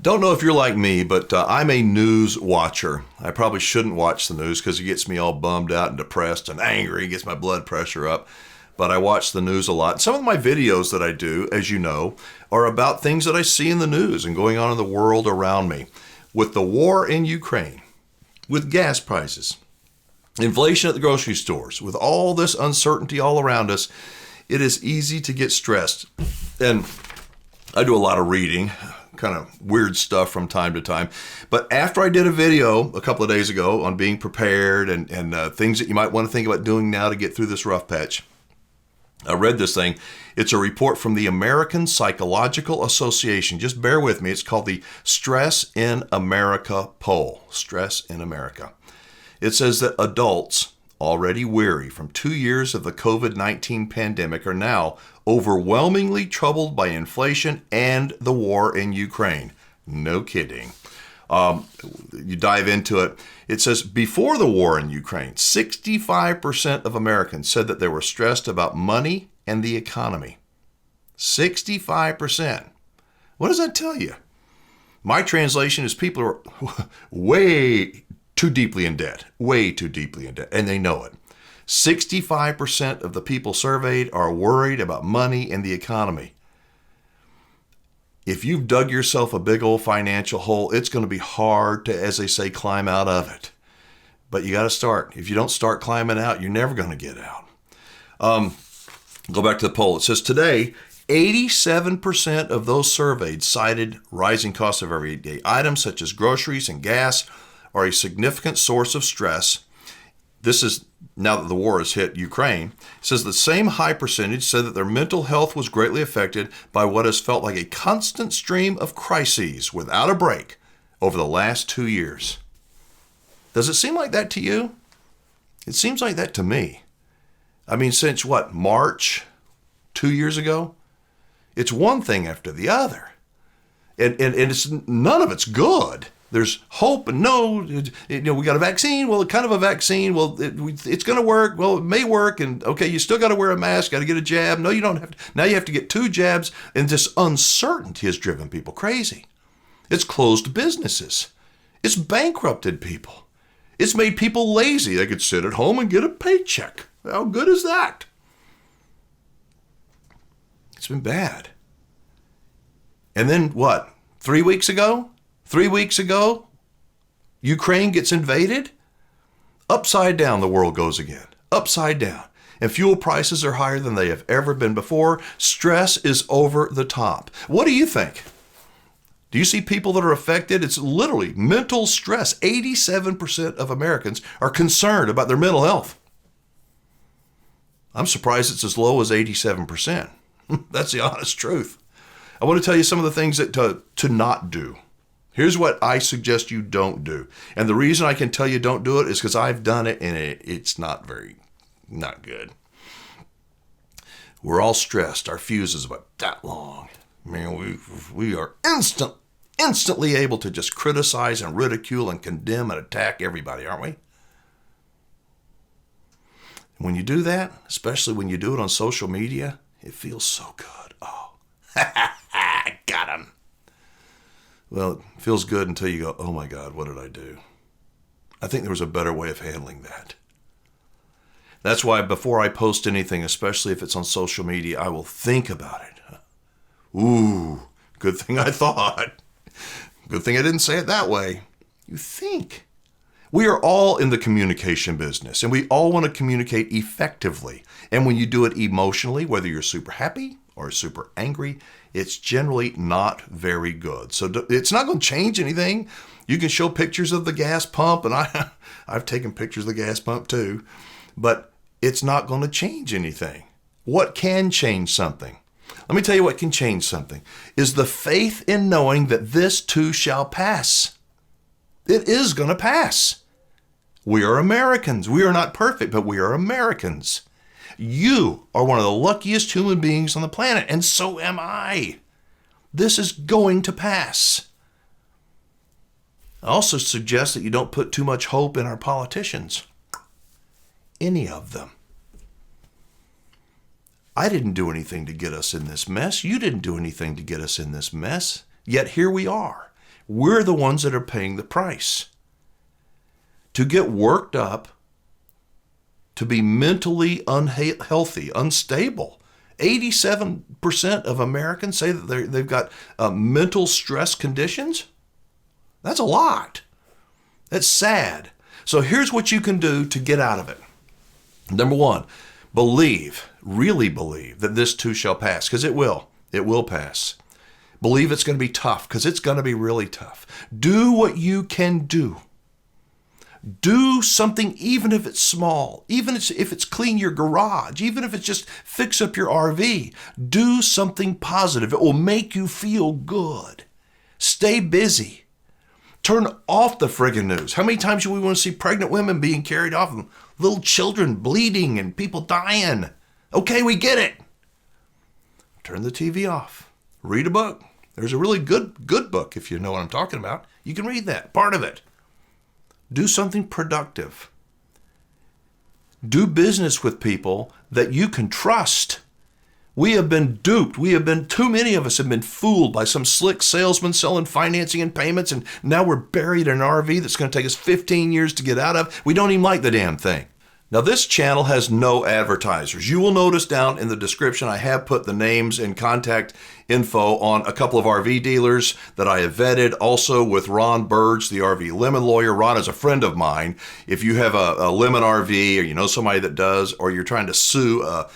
Don't know if you're like me, but I'm a news watcher. I probably shouldn't watch the news because it gets me all bummed out and depressed and angry, gets my blood pressure up. But I watch the news a lot. Some of my videos that I do, as you know, are about things that I see in the news and going on in the world around me. With the war in Ukraine, with gas prices, inflation at the grocery stores, with all this uncertainty all around us, it is easy to get stressed. And I do a lot of reading, kind of weird stuff from time to time. But after I did a video a couple of days ago on being prepared and things that you might want to think about doing now to get through this rough patch, I read this thing. It's a report from the American Psychological Association. Just bear with me. It's called the Stress in America poll. Stress in America. It says that adults already weary from 2 years of the COVID-19 pandemic are now overwhelmingly troubled by inflation and the war in Ukraine. No kidding. You dive into it. It says before the war in Ukraine, 65% of Americans said that they were stressed about money and the economy. 65%. What does that tell you? My translation is people are way too deeply in debt, and they know it. 65% of the people surveyed are worried about money and the economy. If you've dug yourself a big old financial hole, it's going to be hard to, as they say, climb out of it. But you got to start. If you don't start climbing out, you're never going to get out. Go back to the poll. It says today, 87% of those surveyed cited rising costs of everyday items such as groceries and gas are a significant source of stress. This is now that the war has hit Ukraine. It says the same high percentage said that their mental health was greatly affected by what has felt like a constant stream of crises without a break over the last 2 years. Does it seem like that to you? It seems like that to me. I mean, since what, March 2 years ago? It's one thing after the other. And it's none of it's good. There's hope and no, we got a vaccine. Well, kind of a vaccine. Well, it's going to work. Well, it may work. And okay, you still got to wear a mask, got to get a jab. No, you don't have to. Now you have to get 2 jabs. And this uncertainty has driven people crazy. It's closed businesses. It's bankrupted people. It's made people lazy. They could sit at home and get a paycheck. How good is that? It's been bad. And then what? 3 weeks ago? 3 weeks ago, Ukraine gets invaded. Upside down the world goes again. Upside down. And fuel prices are higher than they have ever been before. Stress is over the top. What do you think? Do you see people that are affected? It's literally mental stress. 87% of Americans are concerned about their mental health. I'm surprised it's as low as 87%. That's the honest truth. I want to tell you some of the things that to not do. Here's what I suggest you don't do. And the reason I can tell you don't do it is because I've done it and it's not good. We're all stressed. Our fuse is about that long. Man, we are instantly able to just criticize and ridicule and condemn and attack everybody, aren't we? When you do that, especially when you do it on social media, it feels so good. Oh, got him. Well, it feels good until you go, oh my God, what did I do? I think there was a better way of handling that. That's why before I post anything, especially if it's on social media, I will think about it. Ooh, good thing I thought. Good thing I didn't say it that way. You think. We are all in the communication business, and we all want to communicate effectively. And when you do it emotionally, whether you're super happy or super angry, it's generally not very good. So it's not going to change anything. You can show pictures of the gas pump, and I've taken pictures of the gas pump too, but it's not going to change anything. What can change something? Let me tell you what can change something, is the faith in knowing that this too shall pass. It is going to pass. We are Americans. We are not perfect, but we are Americans. You are one of the luckiest human beings on the planet, and so am I. This is going to pass. I also suggest that you don't put too much hope in our politicians. Any of them. I didn't do anything to get us in this mess. You didn't do anything to get us in this mess. Yet here we are. we're the ones that are paying the price. To get worked up, to be mentally unhealthy, unstable. 87% of Americans say that they've got mental stress conditions. That's a lot. That's sad. So here's what you can do to get out of it. Number one, really believe that this too shall pass, because it will. It will pass. Believe it's going to be tough, because it's going to be really tough. Do what you can do. Do something, even if it's small, even if it's clean your garage, even if it's just fix up your RV. Do something positive. It will make you feel good. Stay busy. Turn off the friggin' news. How many times do we want to see pregnant women being carried off and little children bleeding and people dying? Okay, we get it. Turn the TV off. Read a book. There's a really good book, if you know what I'm talking about. You can read that, part of it. Do something productive. Do business with people that you can trust. We have been duped. Too many of us have been fooled by some slick salesman selling financing and payments, and now we're buried in an RV that's going to take us 15 years to get out of. We don't even like the damn thing. Now, this channel has no advertisers. You will notice down in the description, I have put the names and contact info on a couple of RV dealers that I have vetted. Also with Ron Burge, the RV Lemon lawyer. Ron is a friend of mine. If you have a lemon RV, or you know somebody that does, or you're trying to sue a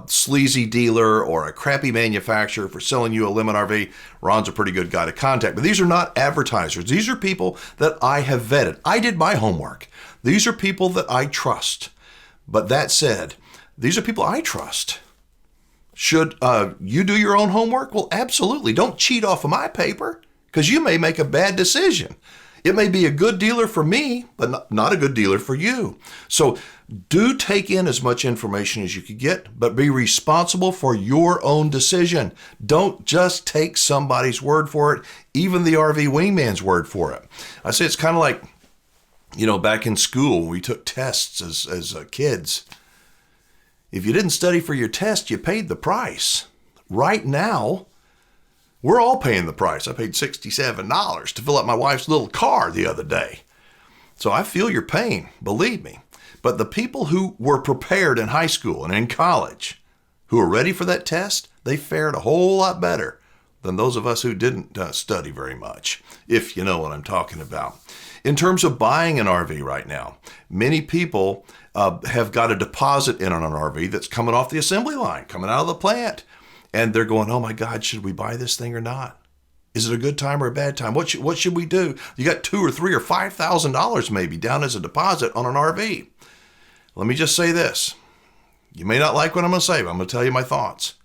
sleazy dealer or a crappy manufacturer for selling you a lemon RV, Ron's a pretty good guy to contact. But these are not advertisers. These are people that I have vetted. I did my homework. These are people that I trust. But that said, these are people I trust. Should you do your own homework? Well, absolutely. Don't cheat off of my paper, because you may make a bad decision. It may be a good dealer for me, but not a good dealer for you. So do take in as much information as you can get, but be responsible for your own decision. Don't just take somebody's word for it, even the RV Wingman's word for it. I say it's kind of like, back in school, we took tests as kids. If you didn't study for your test, you paid the price. Right now, we're all paying the price. I paid $67 to fill up my wife's little car the other day. So I feel your pain, believe me. But the people who were prepared in high school and in college, who were ready for that test, they fared a whole lot better than those of us who didn't study very much, if you know what I'm talking about. In terms of buying an RV right now, many people have got a deposit in on an RV that's coming off the assembly line, coming out of the plant. And they're going, oh my God, should we buy this thing or not? Is it a good time or a bad time? What should we do? You got $2,000 or $3,000 or $5,000 maybe down as a deposit on an RV. Let me just say this. You may not like what I'm going to say, but I'm going to tell you my thoughts.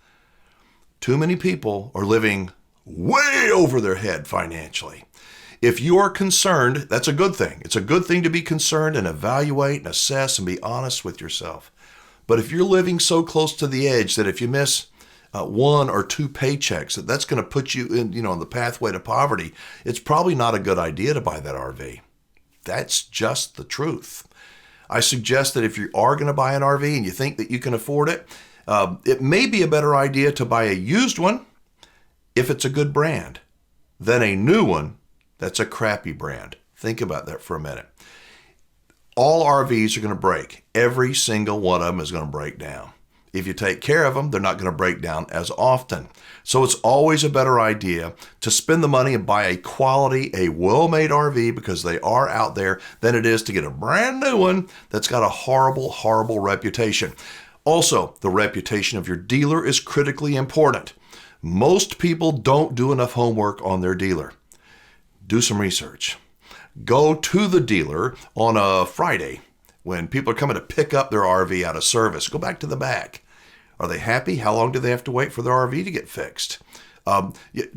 Too many people are living way over their head financially. If you are concerned, that's a good thing. It's a good thing to be concerned and evaluate and assess and be honest with yourself. But if you're living so close to the edge that if you miss one or two paychecks, that's going to put you in, on the pathway to poverty, it's probably not a good idea to buy that RV. That's just the truth. I suggest that if you are going to buy an RV and you think that you can afford it, it may be a better idea to buy a used one if it's a good brand than a new one that's a crappy brand. Think about that for a minute. All RVs are going to break. Every single one of them is going to break down. If you take care of them, they're not going to break down as often. So it's always a better idea to spend the money and buy a quality, a well-made RV, because they are out there, than it is to get a brand new one that's got a horrible, horrible reputation. Also, the reputation of your dealer is critically important. Most people don't do enough homework on their dealer. Do some research. Go to the dealer on a Friday when people are coming to pick up their RV out of service. Go back to the back. Are they happy? How long do they have to wait for their RV to get fixed?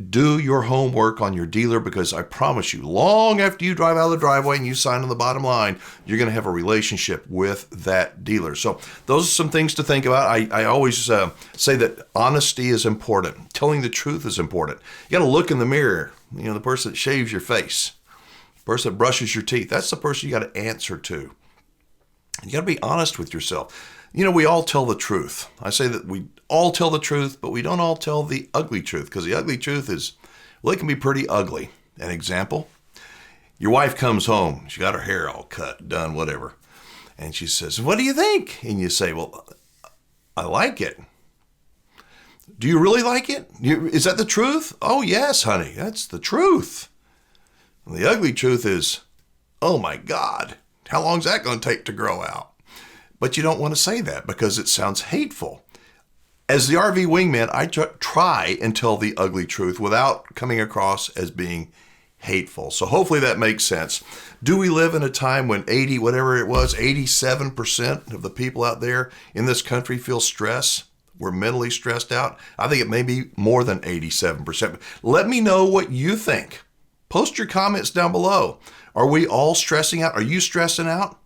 Do your homework on your dealer, because I promise you, long after you drive out of the driveway and you sign on the bottom line, you're going to have a relationship with that dealer. So those are some things to think about. I always say that honesty is important. Telling the truth is important. You got to look in the mirror. The person that shaves your face, the person that brushes your teeth, that's the person you got to answer to. You got to be honest with yourself. We all tell the truth. I say that we all tell the truth, but we don't all tell the ugly truth, because the ugly truth is, well, it can be pretty ugly. An example, your wife comes home. She got her hair all cut, done, whatever. And she says, what do you think? And you say, well, I like it. Do you really like it? Is that the truth? Oh, yes, honey, that's the truth. And the ugly truth is, oh, my God, how long is that going to take to grow out? But you don't want to say that because it sounds hateful. As the RV Wingman, I try and tell the ugly truth without coming across as being hateful. So hopefully that makes sense. Do we live in a time when 87% of the people out there in this country feel stress? We're mentally stressed out. I think it may be more than 87%. Let me know what you think. Post your comments down below. Are we all stressing out? Are you stressing out?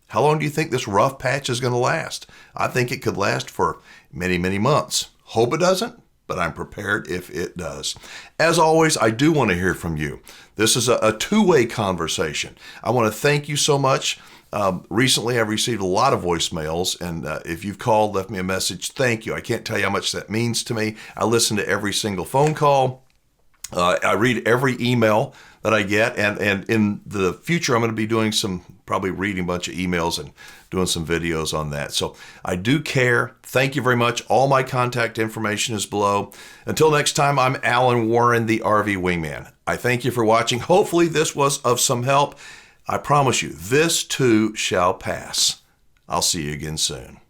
How long do you think this rough patch is going to last? I think it could last for many, many months. Hope it doesn't, but I'm prepared if it does. As always, I do want to hear from you. This is a two-way conversation. I want to thank you so much. Recently, I've received a lot of voicemails, and if you've called, left me a message, thank you. I can't tell you how much that means to me. I listen to every single phone call. I read every email that I get, and in the future, I'm going to be doing probably reading a bunch of emails and doing some videos on that. So I do care. Thank you very much. All my contact information is below. Until next time, I'm Alan Warren, the RV Wingman. I thank you for watching. Hopefully this was of some help. I promise you, this too shall pass. I'll see you again soon.